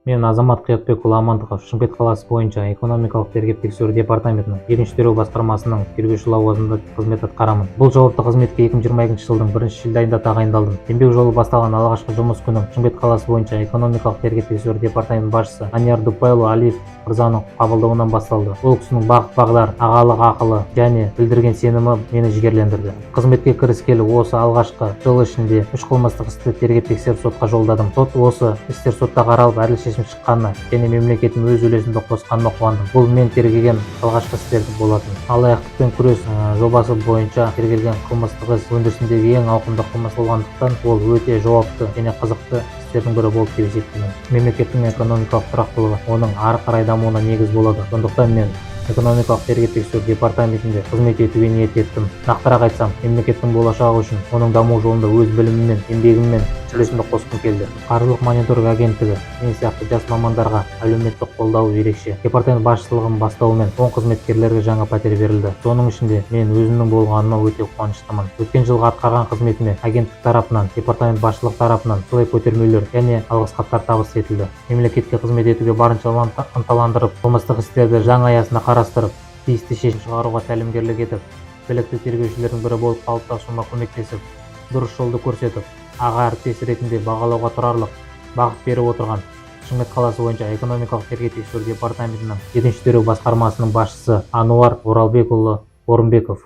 Мен Азамат Қиятбекұлы Амандықов Шымкент қаласы бойынша экономикалық тергеп-тексеру департаментінің 2-ші тергеу басқармасының тергеуші лауазымында қызмет атқарамын. Бұл жауапты қызметке 2022 жылдың 1 шілде айында тағайындалдым. Еңбек жолы басталған алғашқы жұмыс күнім Шымкент қаласы бойынша экономикалық тергеп-тексеру департаментінің басшысы Анияр Дупайұлы Алиев мырзаның қабылдауынан басталды. Ол кісінің бағыт-бағдар, ағалық ақылы және білдірген сенімі мені жігерлендірді. Қызметке кіріскелі осы алғашқы жыл ішінде 3 қылмыстық істі тергеп-тексеріп сотқа жолдадым. Сот осы істер сотта қаралып әділ шешім шыққанына және мемлекеттің өз үлесімді қосқаныма қуандым. Бұл мен тергеген алғашқы істер болатын. Алаяқтықпен күрес жобасы бойынша тергелген қылмыстық іс өндірісіндегі ең ауқымды қылмыс болғандықтан ол өте жауапты және қызықты істердің бірі болып деп есептеймін. Мемлекеттің экономикалық тұрақтылығы оның ары қарай дамуына негіз болады. Сондықтан мен экономикалық тергеп-тексеру департаментінде қызмет етуге ниет еттім. Нақтырақ айтсам, мемлекеттің болашағы үшін оның даму жолында өз біліміммен, еңбегіммен үлесімді қосқым келді. Қаржылық мониторинг агенттігі мен сияқты жас мамандарға әлеуметтік қолдауы ерекше. Департамент басшылығының бастауымен 10 қызметкерлерге жаңа пәтер берілді. Соның ішінде мен өзімнің болғаныма өте қуаныштымын. Өткен жылғы атқарған қызметіме агенттік тарапынан, департамент басшылық тарапынан сыйлық көтермелер және алғыс хаттар табыс етілді. Мемлекетке қызмет етуге барынша ынталандырып, қылмыстық істерді заң аясында қарастырып, тиісті шешім шығаруға тәлімгерлік етіп, білікті тергеушілердің бірі болып қалыптасуыма көмектесіп, дұрыс жолды көрсетіп, аға әріптес ретінде бағалауға тұрарлық бағыт беріп отырған Шымкент қаласы бойынша экономикалық тергеп-тексеру департаментінің 7-ші тергеу басқармасының басшысы Ануар Оралбекұлы Орынбеков.